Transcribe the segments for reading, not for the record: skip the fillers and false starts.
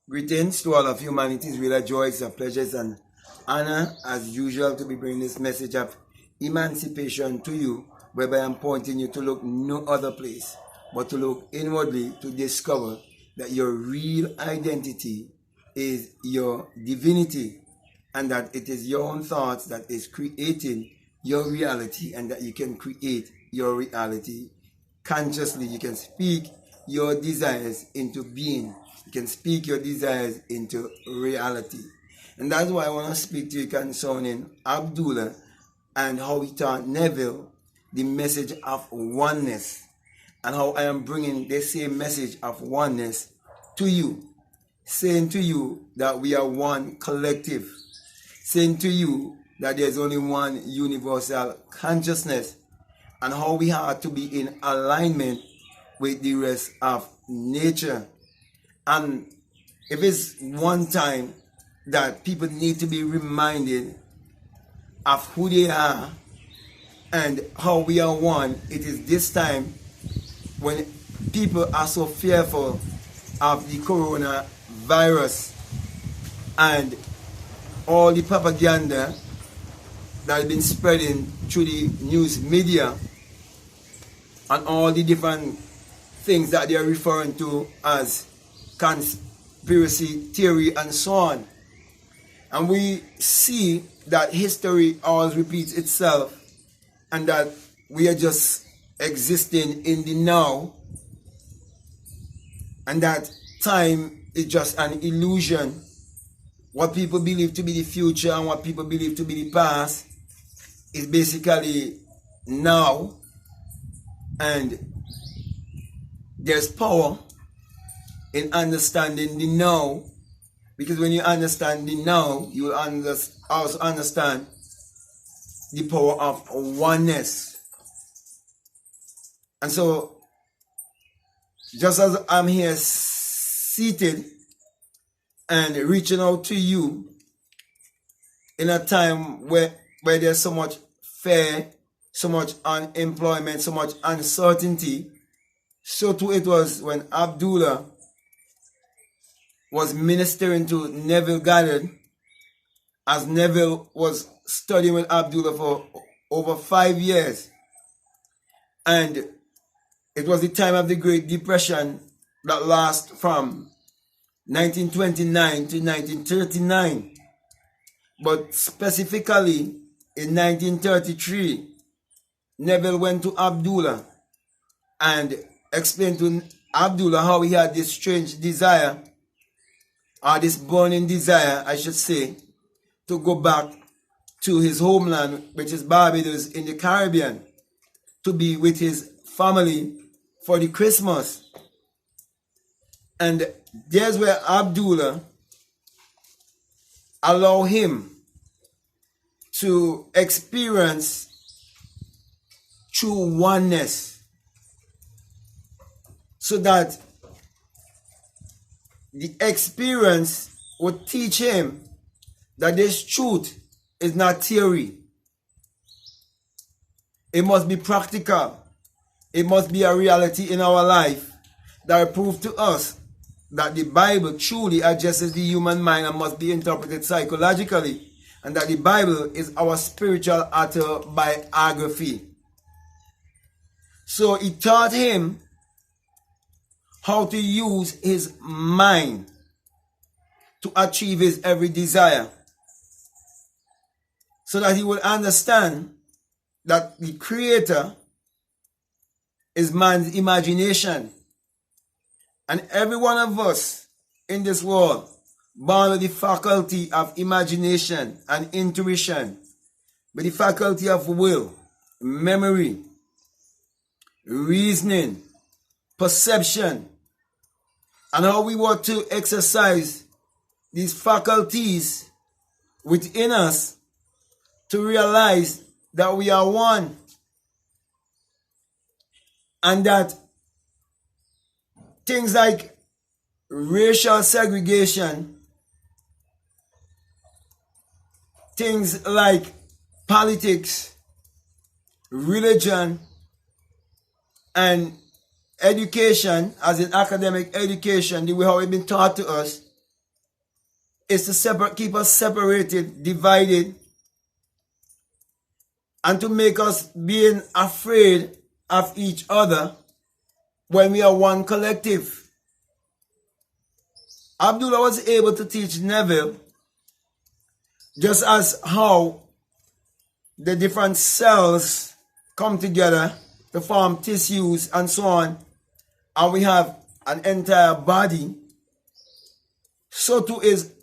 Greetings to all of humanity. It's really a joy, it's a pleasure, it's an honor as usual to be bringing this message of emancipation to you, whereby I'm pointing you to look no other place but to look inwardly to discover that your real identity is your divinity, and that it is your own thoughts that is creating your reality, and that you can create your reality consciously. You can speak your desires into being. You can speak your desires into reality. And that's why I want to speak to you concerning Abdullah and how he taught Neville the message of oneness, and how I am bringing the same message of oneness to you, saying to you that we are one collective, saying to you that there's only one universal consciousness, and how we have to be in alignment with the rest of nature. And if it's one time that people need to be reminded of who they are and how we are one, it is this time when people are so fearful of the coronavirus and all the propaganda that has been spreading through the news media and all the different things that they are referring to as conspiracy theory and so on. And we see that history always repeats itself, and that we are just existing in the now, and that time is just an illusion. What people believe to be the future and what people believe to be the past is basically now, and there's power in understanding the now, because when you understand the now, you will also understand the power of oneness. And so, just as I'm here seated and reaching out to you in a time where there's so much fear, so much unemployment, so much uncertainty, so too it was when Abdullah was ministering to Neville Goddard, as Neville was studying with Abdullah for over 5 years. And it was the time of the Great Depression that lasted from 1929 to 1939. But specifically in 1933, Neville went to Abdullah and explained to Abdullah how he had this strange desire, or this burning desire, I should say, to go back to his homeland, which is Barbados in the Caribbean, to be with his family for the Christmas. And there's where Abdullah allowed him to experience true oneness, so that the experience would teach him that this truth is not theory. It must be practical. It must be a reality in our life that will prove to us that the Bible truly addresses the human mind and must be interpreted psychologically, and that the Bible is our spiritual autobiography. So he taught him how to use his mind to achieve his every desire, so that he will understand that the Creator is man's imagination, and every one of us in this world born with the faculty of imagination and intuition, with the faculty of will, memory, reasoning, perception, and how we want to exercise these faculties within us to realize that we are one, and that things like racial segregation, things like politics, religion, and education, as in academic education, the way how it's been taught to us, is to keep us separated, divided, and to make us being afraid of each other when we are one collective. Abdullah was able to teach Neville just as how the different cells come together to form tissues and so on, and we have an entire body, so too is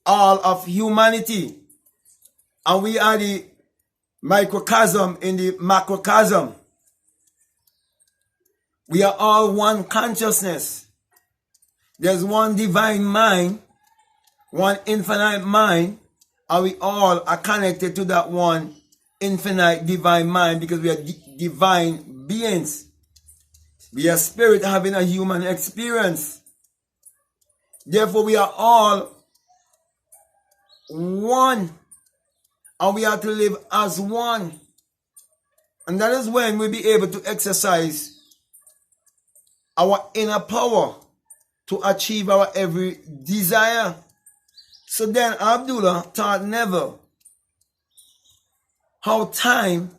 all of humanity. And we are the microcosm in the macrocosm. We are all one consciousness. There's one divine mind, one infinite mind, and we all are connected to that one infinite divine mind because we are divine beings. We are spirit having a human experience. Therefore, we are all one, and we are to live as one. And that is when we'll be able to exercise our inner power to achieve our every desire. So then Abdullah taught Neville how time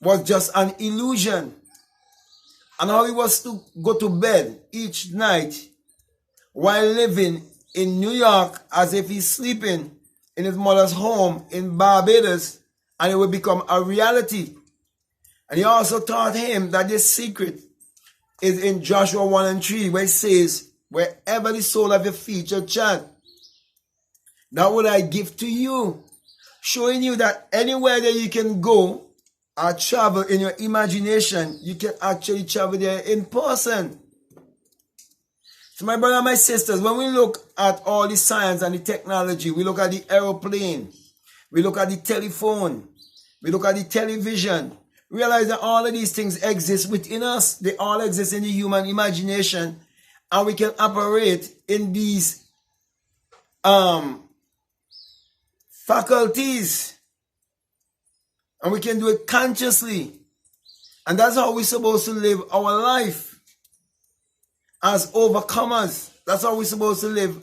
was just an illusion, and how he was to go to bed each night while living in New York as if he's sleeping in his mother's home in Barbados, and it would become a reality. And he also taught him that this secret is in Joshua 1 and 3, where it says, wherever the sole of your feet shall tread, that would I give to you. Showing you that anywhere that you can go or travel in your imagination, you can actually travel there in person. So my brother and my sisters, when we look at all the science and the technology, we look at the aeroplane, we look at the telephone, we look at the television, realize that all of these things exist within us. They all exist in the human imagination, and we can operate in these faculties, and we can do it consciously. And that's how we're supposed to live our life, as overcomers. That's how we're supposed to live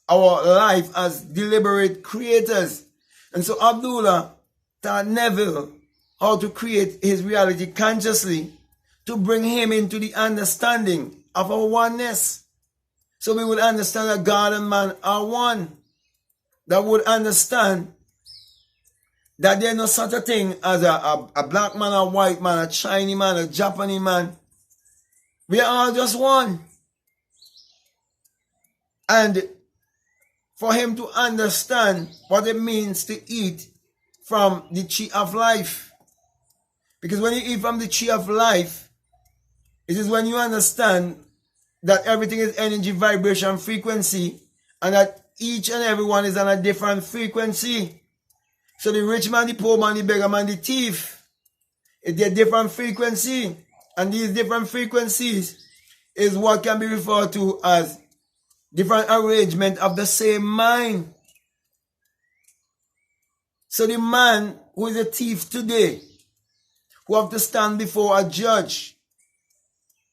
our life as deliberate creators. And so Abdullah taught Neville how to create his reality consciously to bring him into the understanding of our oneness. So we would understand that God and man are one. That would understand that there's no such a thing as a black man, a white man, a Chinese man, a Japanese man. We are all just one. And for him to understand what it means to eat from the tree of life. Because when you eat from the tree of life, it is when you understand that everything is energy, vibration, frequency, and that each and every one is on a different frequency. So the rich man, the poor man, the beggar man, the thief, it's a different frequency. And these different frequencies is what can be referred to as different arrangement of the same mind. So the man who is a thief today, who have to stand before a judge,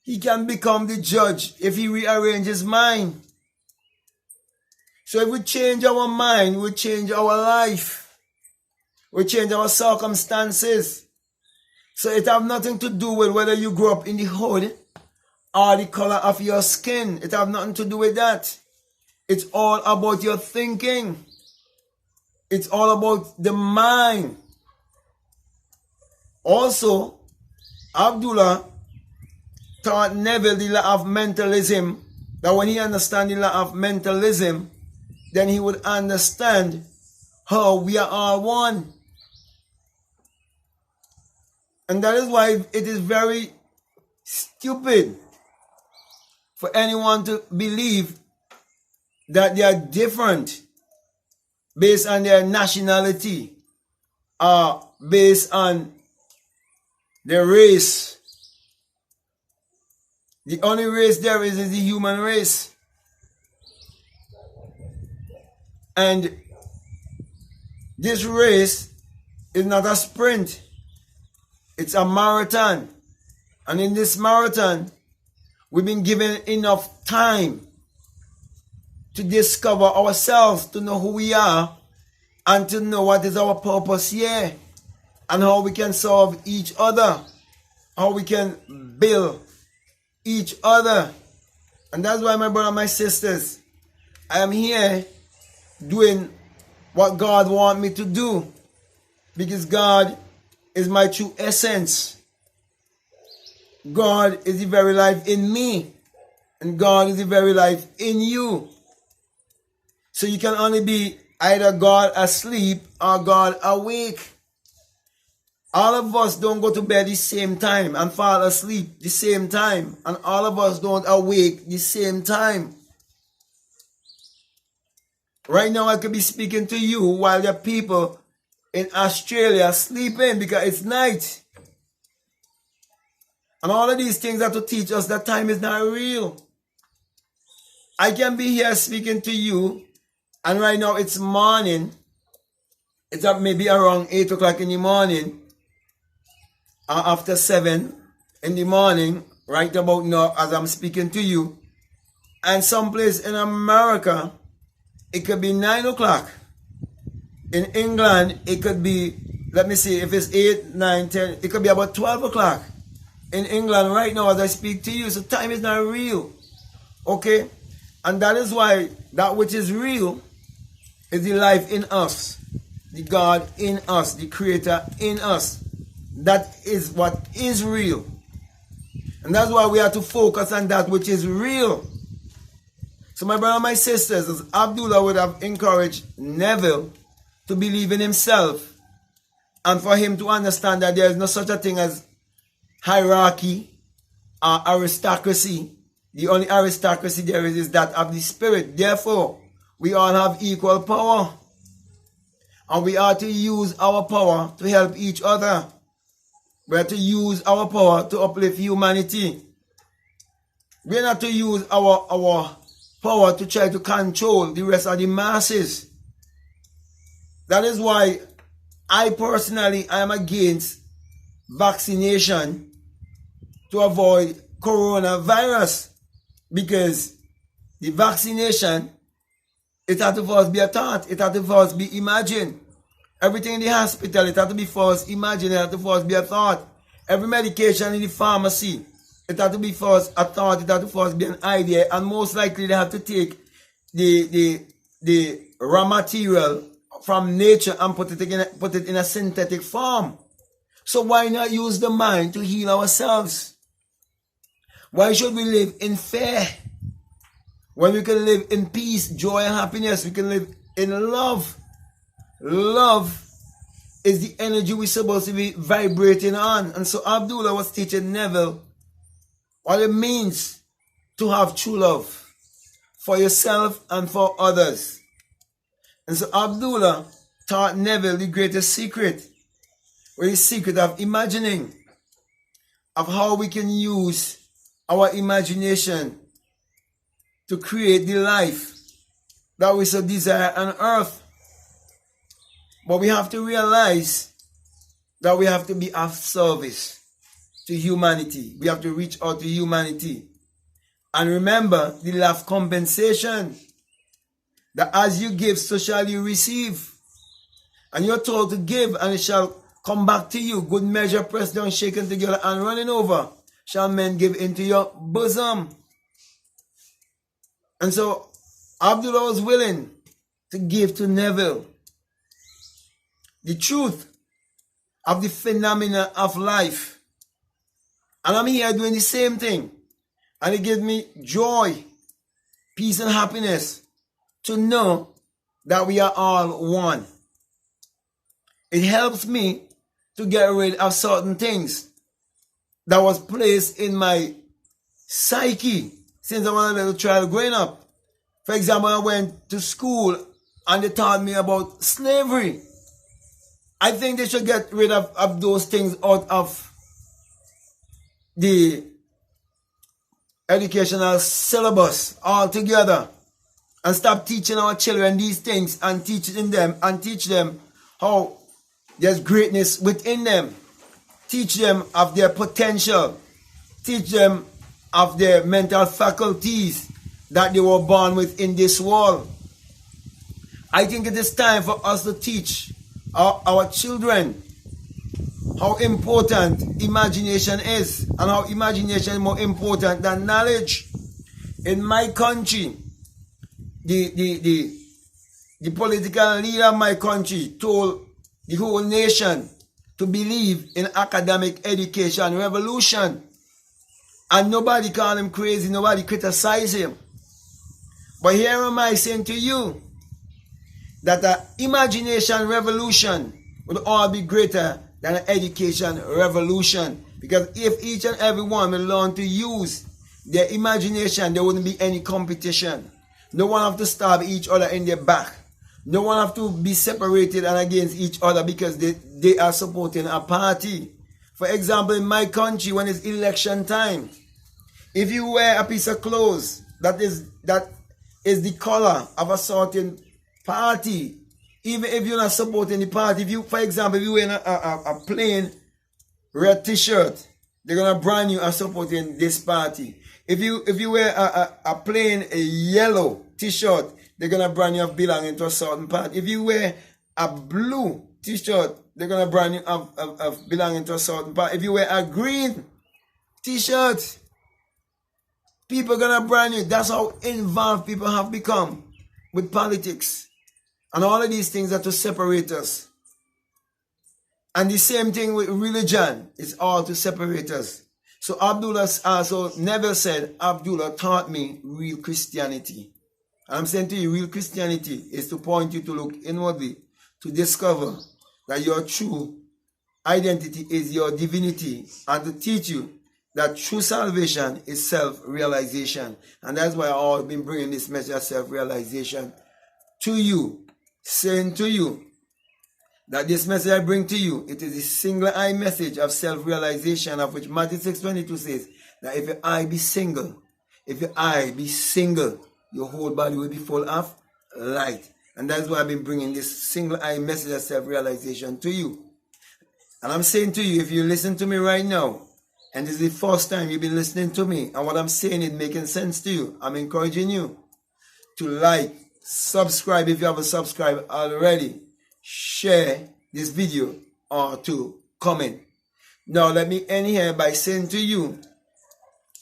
he can become the judge if he rearranges his mind. So if we change our mind, we change our life. We change our circumstances. So it have nothing to do with whether you grew up in the hood or the color of your skin. It have nothing to do with that. It's all about your thinking. It's all about the mind. Also, Abdullah taught Neville the law of mentalism, that when he understands the law of mentalism, then he would understand how we are all one. And that is why it is very stupid for anyone to believe that they are different based on their nationality or based on their race. The only race there is the human race. And this race is not a sprint. It's a marathon. And in this marathon, we've been given enough time to discover ourselves, to know who we are, and to know what is our purpose here, and how we can serve each other, how we can build each other. And that's why, my brother and my sisters, I am here doing what God wants me to do, because God is my true essence. God is the very life in me, and God is the very life in you. So you can only be either God asleep or God awake. All of us don't go to bed the same time and fall asleep the same time, and all of us don't awake the same time. Right now I could be speaking to you while there are people in Australia sleeping because it's night. And all of these things are to teach us that time is not real. I can be here speaking to you, and right now it's morning. It's up maybe around 8 o'clock in the morning, or after 7 in the morning, right about now as I'm speaking to you. And someplace in America, it could be 9 o'clock. In England, it could be, let me see, if it's 8, 9, 10, it could be about 12 o'clock. In England right now as I speak to you. So time is not real. Okay? And that is why that which is real is the life in us, the God in us, the Creator in us. That is what is real. And that's why we have to focus on that which is real. So my brother and my sisters, as Abdullah would have encouraged Neville to believe in himself, and for him to understand that there is no such a thing as hierarchy or aristocracy. The only aristocracy there is that of the spirit. Therefore, we all have equal power. And we are to use our power to help each other. We are to use our power to uplift humanity. We are not to use our power to try to control the rest of the masses. That is why I personally am against vaccination to avoid coronavirus, because the vaccination, it had to first be a thought, it had to first be imagined. Everything in the hospital, it had to be first imagined, it had to first be a thought. Every medication in the pharmacy, it had to be first a thought, it had to first be an idea, and most likely they have to take the raw material from nature and put it in a synthetic form. So why not use the mind to heal ourselves? Why should we live in fear when we can live in peace, joy, and happiness? We can live in love. Love is the energy we're supposed to be vibrating on. And so Abdullah was teaching Neville what it means to have true love for yourself and for others. And so Abdullah taught Neville the greatest secret, or the secret of imagining, of how we can use our imagination to create the life that we so desire on earth. But we have to realize that we have to be of service to humanity. We have to reach out to humanity. And remember the law of compensation, that as you give, so shall you receive. And you're told to give, and it shall come back to you. Good measure, pressed down, shaken together, and running over, shall men give into your bosom. And so Abdullah was willing to give to Neville the truth of the phenomena of life. And I'm here doing the same thing. And it gives me joy, peace, and happiness to know that we are all one. It helps me to get rid of certain things that was placed in my psyche since I was a little child growing up. For example, I went to school and they taught me about slavery. I think they should get rid of those things out of the educational syllabus altogether, and stop teaching our children these things and teach them how there's greatness within them. Teach them of their potential. Teach them of their mental faculties, that they were born with in this world. I think it is time for us to teach our children how important imagination is, and how imagination is more important than knowledge. In my country, the political leader of my country told the whole nation to believe in academic education revolution, and nobody called him crazy, nobody criticized him. But here am I saying to you that the imagination revolution would all be greater than an education revolution. Because if each and every one will learn to use their imagination, there wouldn't be any competition. No one have to stab each other in their back. No one have to be separated and against each other because they are supporting a party. For example, in my country, when it's election time, if you wear a piece of clothes that is the color of a certain party, even if you're not supporting the party, if you, for example, if you wear a plain red t-shirt, they're gonna brand you as supporting this party. If you wear a plain yellow t-shirt, they're gonna brand you as belonging to a certain party. If you wear a blue t-shirt, they're gonna brand you as belonging to a certain party. If you wear a green t-shirt, people are gonna brand you. That's how involved people have become with politics. And all of these things are to separate us. And the same thing with religion. It's all to separate us. So Abdullah also never said, Abdullah taught me real Christianity. And I'm saying to you, real Christianity is to point you to look inwardly, to discover that your true identity is your divinity, and to teach you that true salvation is self-realization. And that's why I've always been bringing this message of self-realization to you, saying to you that this message I bring to you, it is a single-eye message of self-realization, of which Matthew 6:22 says that if your eye be single, your whole body will be full of light. And that's why I've been bringing this single-eye message of self-realization to you. And I'm saying to you, if you listen to me right now, and this is the first time you've been listening to me, and what I'm saying is making sense to you, I'm encouraging you to like, subscribe if you haven't subscribed already, share this video, or to comment. Now let me end here by saying to you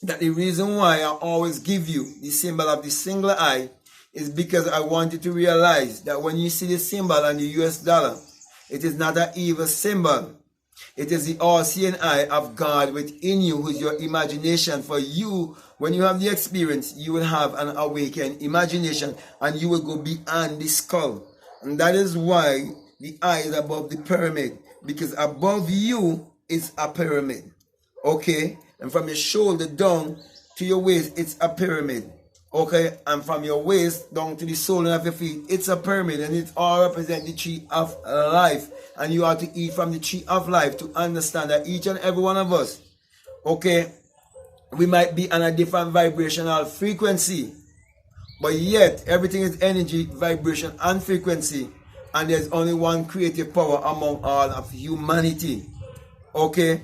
that the reason why I always give you the symbol of the single eye is because I want you to realize that when you see the symbol on the US dollar, it is not an evil symbol. It is the all-seeing eye of God within you, who is your imagination. For you, when you have the experience, you will have an awakened imagination, and you will go beyond the skull. And that is why the eye is above the pyramid, because above you is a pyramid. Okay? And from your shoulder down to your waist, it's a pyramid. Okay? And from your waist down to the sole of your feet, it's a pyramid. And it all represents the tree of life. And you have to eat from the tree of life to understand that each and every one of us, okay, we might be on a different vibrational frequency, but yet everything is energy, vibration, and frequency. And there's only one creative power among all of humanity. Okay?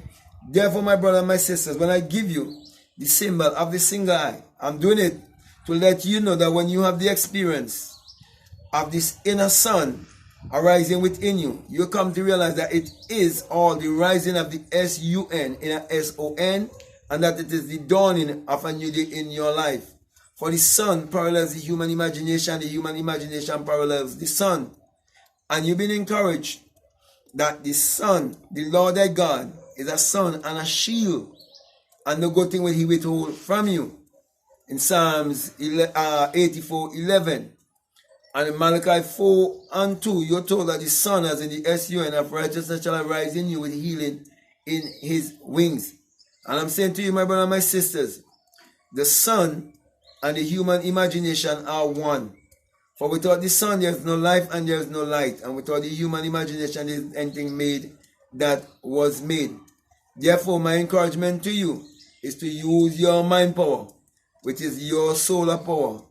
Therefore, my brothers and my sisters, when I give you the symbol of the single eye, I'm doing it to let you know that when you have the experience of this inner sun arising within you, you come to realize that it is all the rising of the S-U-N in a S-O-N, and that it is the dawning of a new day in your life. For the sun parallels the human imagination parallels the sun. And you've been encouraged that the sun, the Lord thy God, is a sun and a shield, and no good thing will he withhold from you. In Psalms 84:11. And in Malachi 4:2, you're told that the sun, as in the S-U-N of righteousness, shall arise in you with healing in his wings. And I'm saying to you, my brothers and my sisters, the sun and the human imagination are one. For without the sun, there is no life and there is no light. And without the human imagination, there is anything made that was made. Therefore, my encouragement to you is to use your mind power, which is your solar power,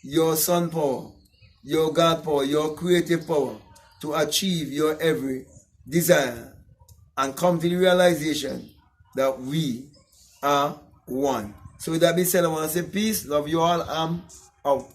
your sun power, your God power, your creative power, to achieve your every desire and come to the realization that we are one. So with that being said, I want to say peace. Love you all. I'm out.